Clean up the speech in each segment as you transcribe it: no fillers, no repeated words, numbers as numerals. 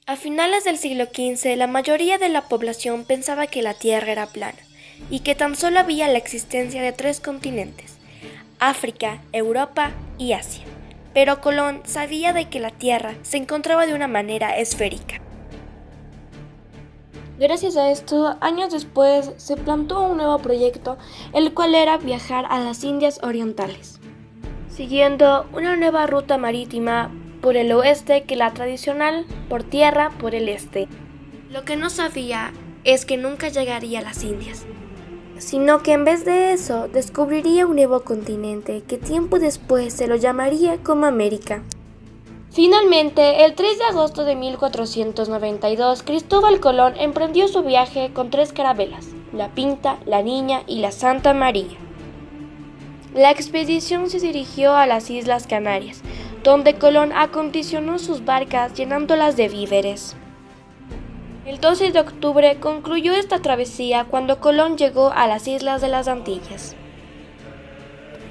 A finales del siglo XV, la mayoría de la población pensaba que la Tierra era plana y que tan solo había la existencia de tres continentes: África, Europa y Asia. Pero Colón sabía de que la Tierra se encontraba de una manera esférica. Gracias a esto, años después se plantó un nuevo proyecto, el cual era viajar a las Indias Orientales, siguiendo una nueva ruta marítima por el oeste que la tradicional por tierra por el este. Lo que no sabía es que nunca llegaría a las Indias, sino que en vez de eso descubriría un nuevo continente que tiempo después se lo llamaría como América. Finalmente, el 3 de agosto de 1492, Cristóbal Colón emprendió su viaje con tres carabelas: la Pinta, la Niña y la Santa María. La expedición se dirigió a las Islas Canarias, donde Colón acondicionó sus barcas llenándolas de víveres. El 12 de octubre concluyó esta travesía cuando Colón llegó a las Islas de las Antillas.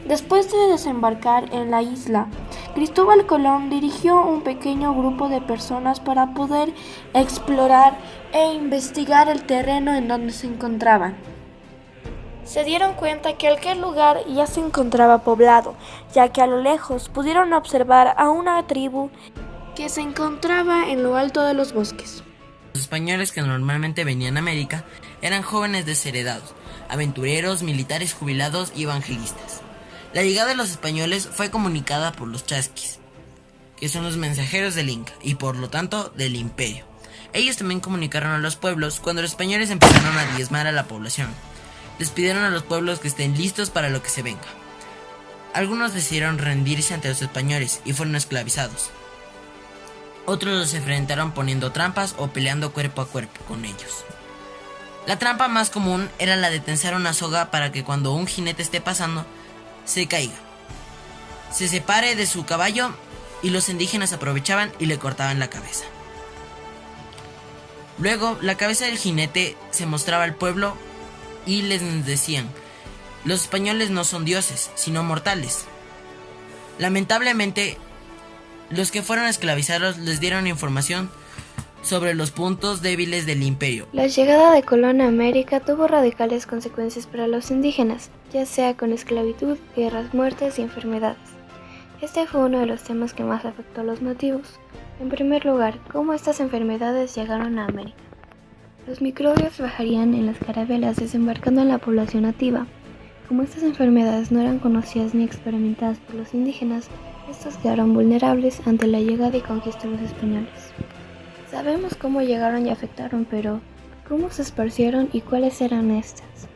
Después de desembarcar en la isla, Cristóbal Colón dirigió un pequeño grupo de personas para poder explorar e investigar el terreno en donde se encontraban. Se dieron cuenta que aquel lugar ya se encontraba poblado, ya que a lo lejos pudieron observar a una tribu que se encontraba en lo alto de los bosques. Los españoles que normalmente venían a América eran jóvenes desheredados, aventureros, militares jubilados y evangelistas. La llegada de los españoles fue comunicada por los chasquis, que son los mensajeros del Inca y por lo tanto del imperio. Ellos también comunicaron a los pueblos cuando los españoles empezaron a diezmar a la población. Les pidieron a los pueblos que estén listos para lo que se venga. Algunos decidieron rendirse ante los españoles y fueron esclavizados. Otros los enfrentaron poniendo trampas o peleando cuerpo a cuerpo con ellos. La trampa más común era la de tensar una soga para que cuando un jinete esté pasando, se caiga, se separe de su caballo, y los indígenas aprovechaban y le cortaban la cabeza. Luego, la cabeza del jinete se mostraba al pueblo y les decían: los españoles no son dioses, sino mortales. Lamentablemente, los que fueron esclavizados les dieron información sobre los puntos débiles del imperio. La llegada de Colón a América tuvo radicales consecuencias para los indígenas, ya sea con esclavitud, guerras, muertes y enfermedades. Este fue uno de los temas que más afectó a los nativos. En primer lugar, cómo estas enfermedades llegaron a América. Los microbios bajarían en las carabelas desembarcando en la población nativa. Como estas enfermedades no eran conocidas ni experimentadas por los indígenas, estos quedaron vulnerables ante la llegada y conquista de los españoles. Sabemos cómo llegaron y afectaron, pero ¿cómo se esparcieron y cuáles eran estas?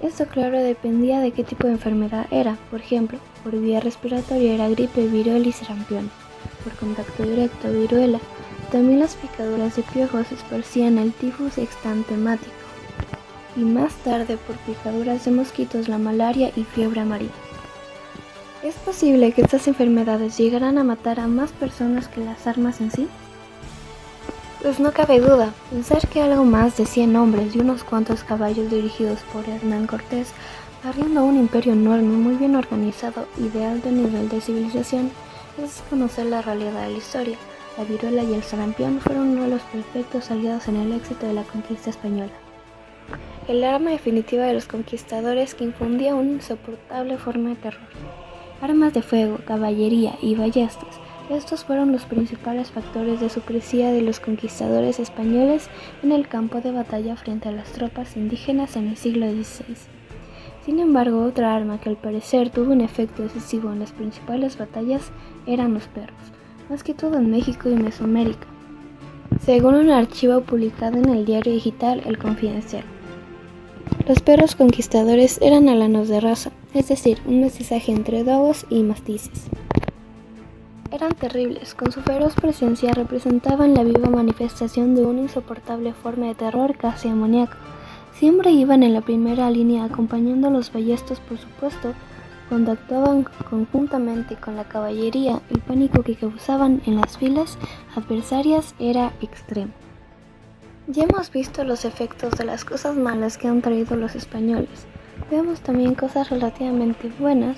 Esto claro dependía de qué tipo de enfermedad era. Por ejemplo, por vía respiratoria era gripe, viruela y sarampión. Por contacto directo, viruela. También las picaduras de piojos esparcían el tifus exantemático. Y más tarde por picaduras de mosquitos la malaria y fiebre amarilla. ¿Es posible que estas enfermedades llegaran a matar a más personas que las armas en sí? Pues no cabe duda, pensar que algo más de 100 hombres y unos cuantos caballos dirigidos por Hernán Cortés, barriendo un imperio enorme, muy bien organizado y de alto nivel de civilización, es conocer la realidad de la historia. La viruela y el sarampión fueron uno de los perfectos aliados en el éxito de la conquista española. El arma definitiva de los conquistadores que infundía una insoportable forma de terror. Armas de fuego, caballería y ballestas. Estos fueron los principales factores de supremacía de los conquistadores españoles en el campo de batalla frente a las tropas indígenas en el siglo XVI. Sin embargo, otra arma que al parecer tuvo un efecto decisivo en las principales batallas eran los perros, más que todo en México y Mesoamérica, según un archivo publicado en el diario digital El Confidencial. Los perros conquistadores eran alanos de raza, es decir, un mestizaje entre dogos y mastices. Eran terribles, con su feroz presencia representaban la viva manifestación de una insoportable forma de terror casi amoníaco. Siempre iban en la primera línea acompañando a los ballestos, por supuesto. Cuando actuaban conjuntamente con la caballería, el pánico que causaban en las filas adversarias era extremo. Ya hemos visto los efectos de las cosas malas que han traído los españoles. Vemos también cosas relativamente buenas,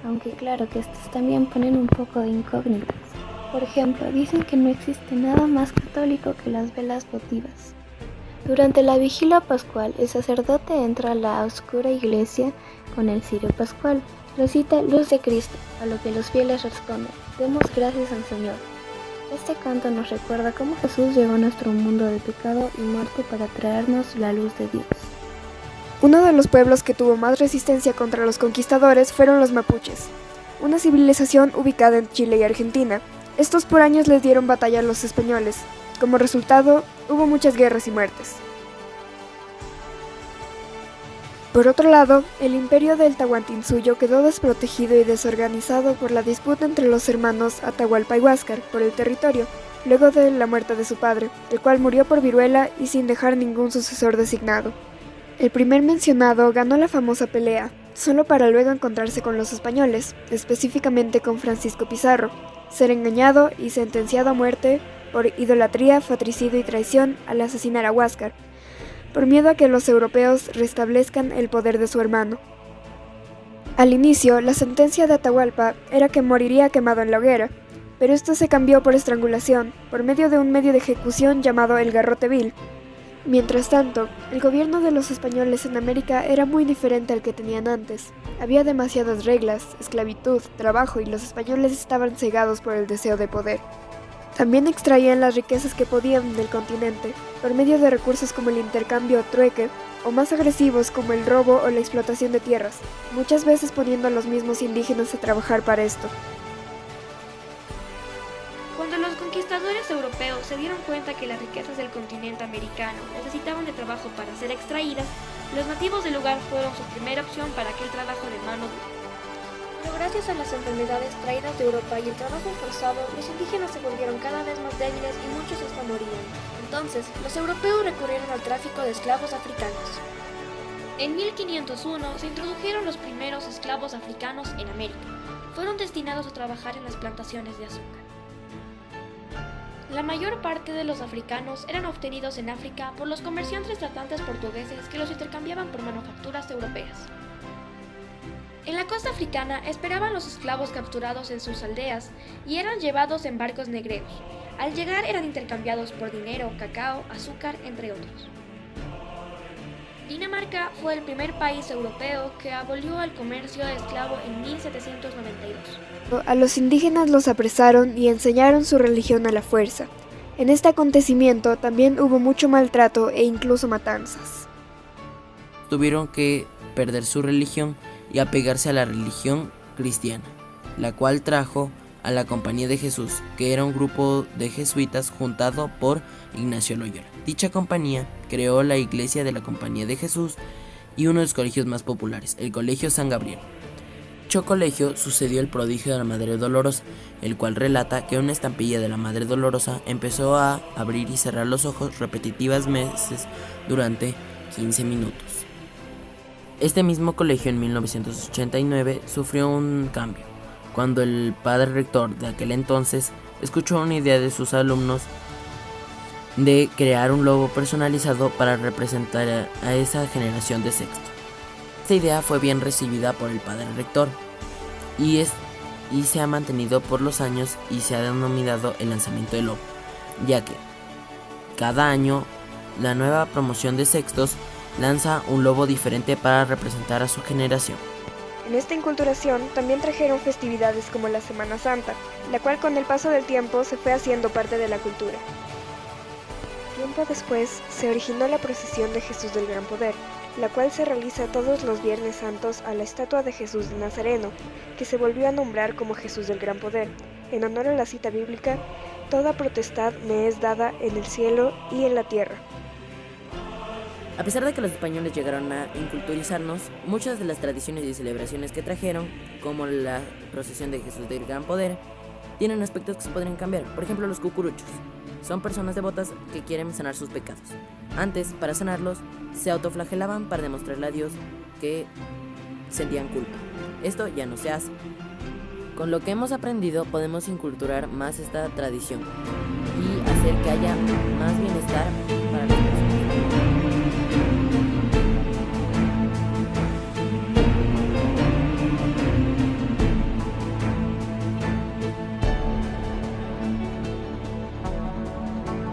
aunque claro que estas también ponen un poco de incógnitas. Por ejemplo, dicen que no existe nada más católico que las velas votivas. Durante la vigilia pascual, el sacerdote entra a la oscura iglesia con el cirio pascual. Recita Luz de Cristo, a lo que los fieles responden: demos gracias al Señor. Este canto nos recuerda cómo Jesús llegó a nuestro mundo de pecado y muerte para traernos la luz de Dios. Uno de los pueblos que tuvo más resistencia contra los conquistadores fueron los mapuches, una civilización ubicada en Chile y Argentina. Estos por años les dieron batalla a los españoles. Como resultado, hubo muchas guerras y muertes. Por otro lado, el imperio del Tahuantinsuyo quedó desprotegido y desorganizado por la disputa entre los hermanos Atahualpa y Huáscar por el territorio, luego de la muerte de su padre, el cual murió por viruela y sin dejar ningún sucesor designado. El primer mencionado ganó la famosa pelea, solo para luego encontrarse con los españoles, específicamente con Francisco Pizarro, ser engañado y sentenciado a muerte por idolatría, fratricidio y traición al asesinar a Huáscar, por miedo a que los europeos restablezcan el poder de su hermano. Al inicio, la sentencia de Atahualpa era que moriría quemado en la hoguera, pero esto se cambió por estrangulación, por medio de un medio de ejecución llamado el garrote vil. Mientras tanto, el gobierno de los españoles en América era muy diferente al que tenían antes. Había demasiadas reglas, esclavitud, trabajo y los españoles estaban cegados por el deseo de poder. También extraían las riquezas que podían del continente, por medio de recursos como el intercambio o trueque, o más agresivos como el robo o la explotación de tierras, muchas veces poniendo a los mismos indígenas a trabajar para esto. Cuando los conquistadores europeos se dieron cuenta que las riquezas del continente americano necesitaban de trabajo para ser extraídas, los nativos del lugar fueron su primera opción para aquel trabajo de mano dura. Pero gracias a las enfermedades traídas de Europa y el trabajo forzado, los indígenas se volvieron cada vez más débiles y muchos hasta morían. Entonces, los europeos recurrieron al tráfico de esclavos africanos. En 1501 se introdujeron los primeros esclavos africanos en América. Fueron destinados a trabajar en las plantaciones de azúcar. La mayor parte de los africanos eran obtenidos en África por los comerciantes tratantes portugueses que los intercambiaban por manufacturas europeas. En la costa africana esperaban los esclavos capturados en sus aldeas y eran llevados en barcos negreros. Al llegar eran intercambiados por dinero, cacao, azúcar, entre otros. Dinamarca fue el primer país europeo que abolió el comercio de esclavo en 1792. A los indígenas los apresaron y enseñaron su religión a la fuerza. En este acontecimiento también hubo mucho maltrato e incluso matanzas. Tuvieron que perder su religión y apegarse a la religión cristiana, la cual trajo a la Compañía de Jesús, que era un grupo de jesuitas juntado por Ignacio Loyola. Dicha compañía creó la iglesia de la Compañía de Jesús y uno de los colegios más populares, el Colegio San Gabriel. En dicho colegio sucedió el prodigio de la Madre Dolorosa, el cual relata que una estampilla de la Madre Dolorosa empezó a abrir y cerrar los ojos repetitivas veces durante 15 minutos. Este mismo colegio en 1989 sufrió un cambio, cuando el padre rector de aquel entonces escuchó una idea de sus alumnos de crear un logo personalizado para representar a esa generación de sexto. Esta idea fue bien recibida por el padre rector y se ha mantenido por los años y se ha denominado el lanzamiento del logo, ya que cada año la nueva promoción de sextos lanza un logo diferente para representar a su generación. En esta inculturación también trajeron festividades como la Semana Santa, la cual con el paso del tiempo se fue haciendo parte de la cultura. Tiempo después se originó la procesión de Jesús del Gran Poder, la cual se realiza todos los Viernes Santos a la estatua de Jesús de Nazareno, que se volvió a nombrar como Jesús del Gran Poder, en honor a la cita bíblica: toda potestad me es dada en el cielo y en la tierra. A pesar de que los españoles llegaron a inculturizarnos, muchas de las tradiciones y celebraciones que trajeron, como la procesión de Jesús del Gran Poder, tienen aspectos que se podrían cambiar. Por ejemplo, los cucuruchos. Son personas devotas que quieren sanar sus pecados. Antes, para sanarlos, se autoflagelaban para demostrarle a Dios que sentían culpa. Esto ya no se hace. Con lo que hemos aprendido, podemos inculturar más esta tradición y hacer que haya más bienestar para los